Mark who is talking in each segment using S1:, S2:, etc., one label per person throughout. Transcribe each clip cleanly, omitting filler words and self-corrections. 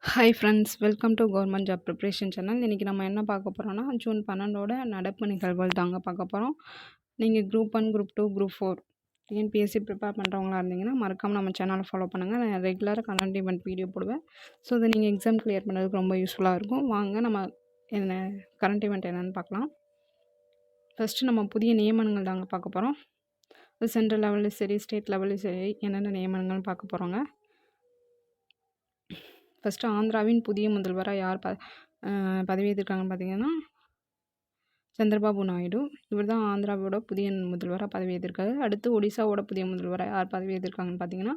S1: Hi friends, welcome to government job preparation channel. இன்றைக்கி நம்ம என்ன பார்க்க போகிறோம்னா, ஜூன் 12 நடப்பு நிகழ்வுகள் தாங்க பார்க்க போகிறோம். நீங்கள் group 1, group 2, group 4 TNPSC prepare பண்ணுறவங்களா இருந்தீங்கன்னா மறக்காமல் நம்ம சேனலை ஃபாலோ பண்ணுங்கள். நான் ரெகுலராக கரண்ட் ஈவெண்ட் வீடியோ போடுவேன். ஸோ அதை நீங்கள் எக்ஸாம் கிளியர் பண்ணுறதுக்கு ரொம்ப யூஸ்ஃபுல்லாக இருக்கும். வாங்க நம்ம என்ன கரண்ட் ஈவெண்ட் என்னென்னு பார்க்கலாம். ஃபஸ்ட்டு நம்ம புதிய நியமனங்கள் தாங்க பார்க்க போகிறோம். சென்ட்ரல் லெவலில் சரி, ஸ்டேட் லெவலில் சரி என்னென்ன நியமனங்கள்னு பார்க்க போகிறோங்க. ஃபஸ்ட்டு ஆந்திராவின் புதிய முதல்வராக யார் பதவியேற்றிருக்காங்கன்னு பார்த்தீங்கன்னா சந்திரபாபு நாயுடு. இவர் தான் ஆந்திராவோட புதிய முதல்வராக பதவியேற்றிருக்காரு. அடுத்து ஒடிசாவோட புதிய முதல்வராக யார் பதவியேற்றிருக்காங்கன்னு பார்த்தீங்கன்னா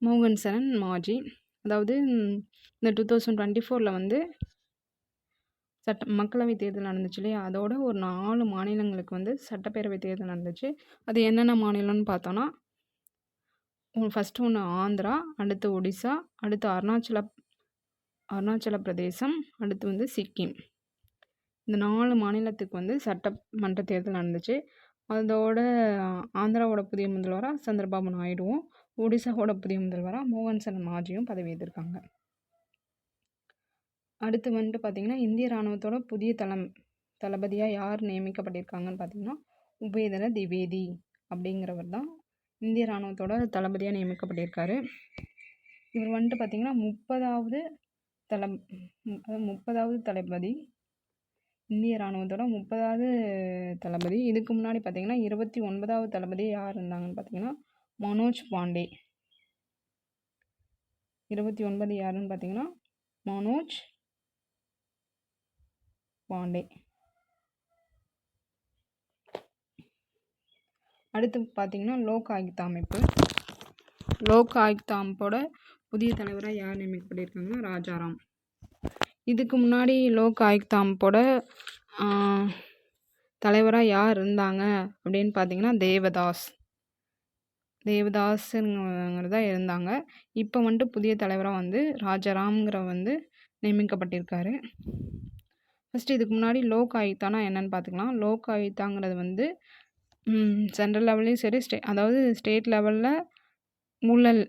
S1: மோகன் சரண் மாஜி. அதாவது இந்த 2024 வந்து மக்களவை தேர்தல் நடந்துச்சு இல்லையா, அதோட ஒரு 4 மாநிலங்களுக்கு வந்து சட்டப்பேரவை தேர்தல் நடந்துச்சு. அது என்னென்ன மாநிலம்னு பார்த்தோன்னா ஃபஸ்ட்டு ஒன்று ஆந்திரா, அடுத்து ஒடிசா, அடுத்து அருணாச்சல பிரதேசம், அடுத்து வந்து சிக்கிம். இந்த 4 மாநிலத்துக்கு வந்து சட்டமன்ற தேர்தல் நடந்துச்சு. அதோட ஆந்திராவோட புதிய முதல்வராக சந்திரபாபு நாயுடுவும், ஒடிசாவோட புதிய முதல்வராக மோகன் சரண் மாஜியும் பதவியேற்றிருக்காங்க. அடுத்து வந்துட்டு பார்த்திங்கன்னா இந்திய இராணுவத்தோட புதிய தளபதியாக யார் நியமிக்கப்பட்டிருக்காங்கன்னு பார்த்தீங்கன்னா உபேந்திர திவேதி அப்படிங்கிறவர் தான் இந்திய இராணுவத்தோட தளபதியாக நியமிக்கப்பட்டிருக்காரு. இவர் வந்துட்டு பார்த்திங்கன்னா 30வது தளபதி, இந்திய இராணுவத்தோட 30வது தளபதி. இதுக்கு முன்னாடி பார்த்திங்கன்னா 29வது தளபதி யார் இருந்தாங்கன்னு பார்த்தீங்கன்னா மனோஜ் பாண்டே. 29 யாருன்னு பார்த்தீங்கன்னா மனோஜ் பாண்டே. அடுத்து பார்த்திங்கன்னா லோக் ஆயுக்தா அமைப்பு. லோக் ஆயுக்தா அமைப்போட புதிய தலைவராக யார் நியமிக்கப்பட்டிருக்காங்கன்னா ராஜாராம். இதுக்கு முன்னாடி லோக் ஆயுக்தா அமைப்போட தலைவராக யார் இருந்தாங்க அப்படின்னு பார்த்தீங்கன்னா தேவதாஸுங்கிறதா இருந்தாங்க. இப்போ வந்துட்டு புதிய தலைவராக வந்து ராஜாராம்ங்கிற வந்து நியமிக்கப்பட்டிருக்காரு. ஃபஸ்ட்டு இதுக்கு முன்னாடி லோக் ஆயுக்தானா என்னென்னு பார்த்துக்கலாம். லோக் ஆயுக்தாங்கிறது வந்து சென்ட்ரல் லெவல்லையும் சரி, அதாவது ஸ்டேட் லெவலில் ஊழல்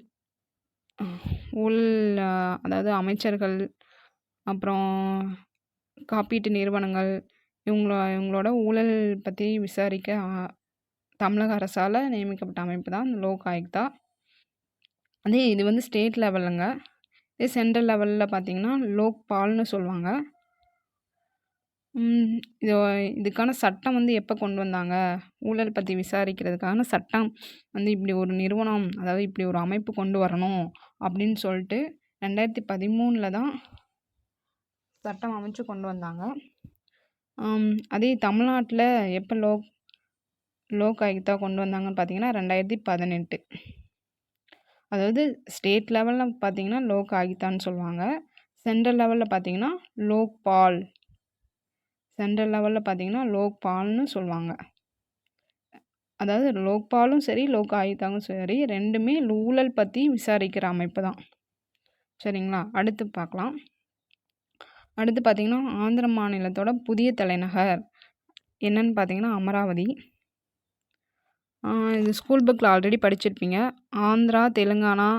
S1: அதாவது அமைச்சர்கள், அப்புறம் காப்பீட்டு நிறுவனங்கள், இவங்களோட ஊழல் பற்றி விசாரிக்க தமிழக அரசால் நியமிக்கப்பட்ட அமைப்பு தான் இந்த லோக் ஆயுக்தா. அதே இது வந்து ஸ்டேட் லெவலுங்க. இதே சென்ட்ரல் லெவலில் பார்த்திங்கன்னா லோக்பால்னு சொல்லுவாங்க. இதுக்கான சட்டம் வந்து எப்போ கொண்டு வந்தாங்க, ஊழல் பற்றி விசாரிக்கிறதுக்கான சட்டம் வந்து இப்படி ஒரு நிறுவனம், அதாவது இப்படி ஒரு அமைப்பு கொண்டு வரணும் அப்படின்னு சொல்லிட்டு 2013 தான் சட்டம் அமைச்சு கொண்டு வந்தாங்க. அதே தமிழ்நாட்டில் எப்போ லோக் ஆயுக்தா கொண்டு வந்தாங்கன்னு பார்த்தீங்கன்னா 2018. அதாவது ஸ்டேட் லெவலில் பார்த்தீங்கன்னா லோக் ஆயுக்தான்னு சொல்லுவாங்க. சென்ட்ரல் லெவலில் பார்த்தீங்கன்னா லோக்பால், சென்ட்ரல் லெவலில் பார்த்தீங்கன்னா லோக்பால்னு சொல்லுவாங்க. அதாவது லோக்பாலும் சரி, லோக் ஆயுக்தாவும் சரி, ரெண்டுமே ஊழல் பற்றி விசாரிக்கிற அமைப்பு தான். சரிங்களா, அடுத்து பார்க்கலாம். அடுத்து பார்த்திங்கன்னா ஆந்திர மாநிலத்தோட புதிய தலைநகர் என்னன்னு பார்த்தீங்கன்னா அமராவதி. இது ஸ்கூல் புக்கில் ஆல்ரெடி படிச்சிருப்பீங்க. ஆந்திரா தெலுங்கானா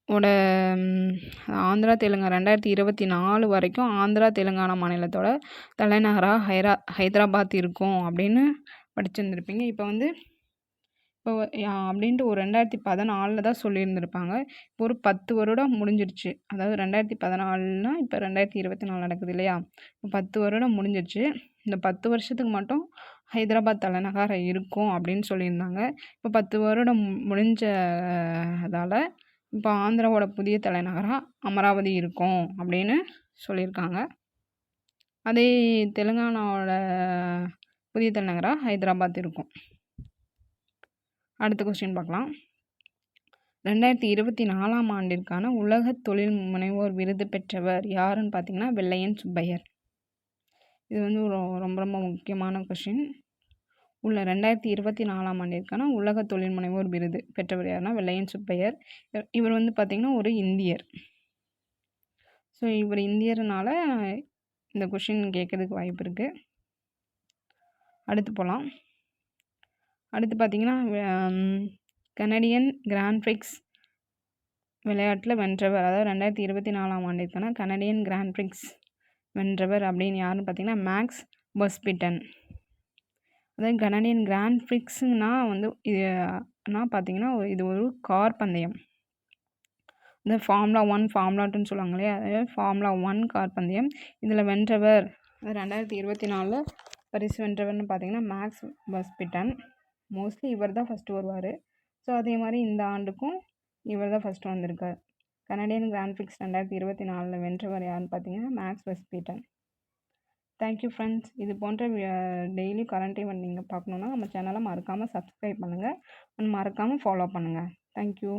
S1: 2024 வரைக்கும் ஆந்திரா தெலுங்கானா மாநிலத்தோட தலைநகராக ஹைதராபாத் இருக்கும் அப்படின்னு படிச்சிருந்துருப்பீங்க. இப்போ அப்படின்ட்டு ஒரு 2014 தான் சொல்லியிருந்திருப்பாங்க. இப்போ ஒரு 10 வருடம் முடிஞ்சிருச்சு. அதாவது 2014னா இப்போ 2024 நடக்குது இல்லையா, இப்போ 10 வருடம் முடிஞ்சிருச்சு. இந்த 10 வருஷத்துக்கு மட்டும் ஹைதராபாத் தலைநகராக இருக்கும் அப்படின்னு சொல்லியிருந்தாங்க. இப்போ 10 வருடம் முடிஞ்சதால் இப்போ ஆந்திராவோட புதிய தலைநகராக அமராவதி இருக்கும் அப்படின்னு சொல்லியிருக்காங்க. அதே தெலுங்கானாவோட புதிய தலைநகராக ஹைதராபாத் இருக்கும். அடுத்த கொஸ்டின் பார்க்கலாம். 2024 ஆண்டிற்கான உலக தொழில் முனைவோர் விருது பெற்றவர் யாருன்னு பார்த்தீங்கன்னா வெள்ளையன் சுப்பையர். இது வந்து ரொம்ப ரொம்ப முக்கியமான கொஸ்டின். 2024 ஆண்டிற்கான உலக தொழில் முனைவோர் விருது பெற்றவர் யாருன்னா வெள்ளையன் சுப்பையர். இவர் வந்து பார்த்திங்கன்னா ஒரு இந்தியர். ஸோ இவர் இந்தியர்னால இந்த கொஸ்டின் கேட்கறதுக்கு வாய்ப்பு இருக்குது. அடுத்து போகலாம். அடுத்து பார்த்திங்கன்னா கனடியன் கிராண்ட் பிரிக்ஸ் விளையாட்டில் வென்றவர், அதாவது 2024ஆம் ஆண்டிற்கான கனடியன் கிராண்ட் பிரிக்ஸ் வென்றவர் அப்படின்னு யாருன்னு பார்த்தீங்கன்னா மேக்ஸ் வெர்ஸ்டேப்பன். அதாவது கனடியன் கிராண்ட் பிரிக்ஸ்னா வந்து பார்த்தீங்கன்னா இது ஒரு கார் பந்தயம். இந்த ஃபார்முலா 1 ஃபார்முலா 2ன்னு சொல்லுவாங்க இல்லையா, அதாவது ஃபார்முலா 1 கார் பந்தயம். இதில் வென்றவர் 2024 பரிசு வென்றவர்னு பார்த்தீங்கன்னா மேக்ஸ் வெர்ஸ்டேப்பன். மோஸ்ட்லி இவர் தான் ஃபஸ்ட்டு வருவார். ஸோ அதே மாதிரி இந்த ஆண்டுக்கும் இவர் தான் ஃபஸ்ட்டு வந்திருக்கார். கனடியன் கிராண்ட் பிரிக்ஸ் 2024 வென்றவர் யாருன்னு பார்த்தீங்கன்னா மேக்ஸ் வெர்ஸ்டேப்பன். Thank you friends. இது போன்ற டெய்லி கரண்ட் ஈவெண்ட் நீங்கள் பார்க்கணுன்னா நம்ம சேனலை மறக்காமல் சப்ஸ்கிரைப் பண்ணுங்கள் அண்ட் மறக்காமல் ஃபாலோ பண்ணுங்கள். தேங்க்யூ.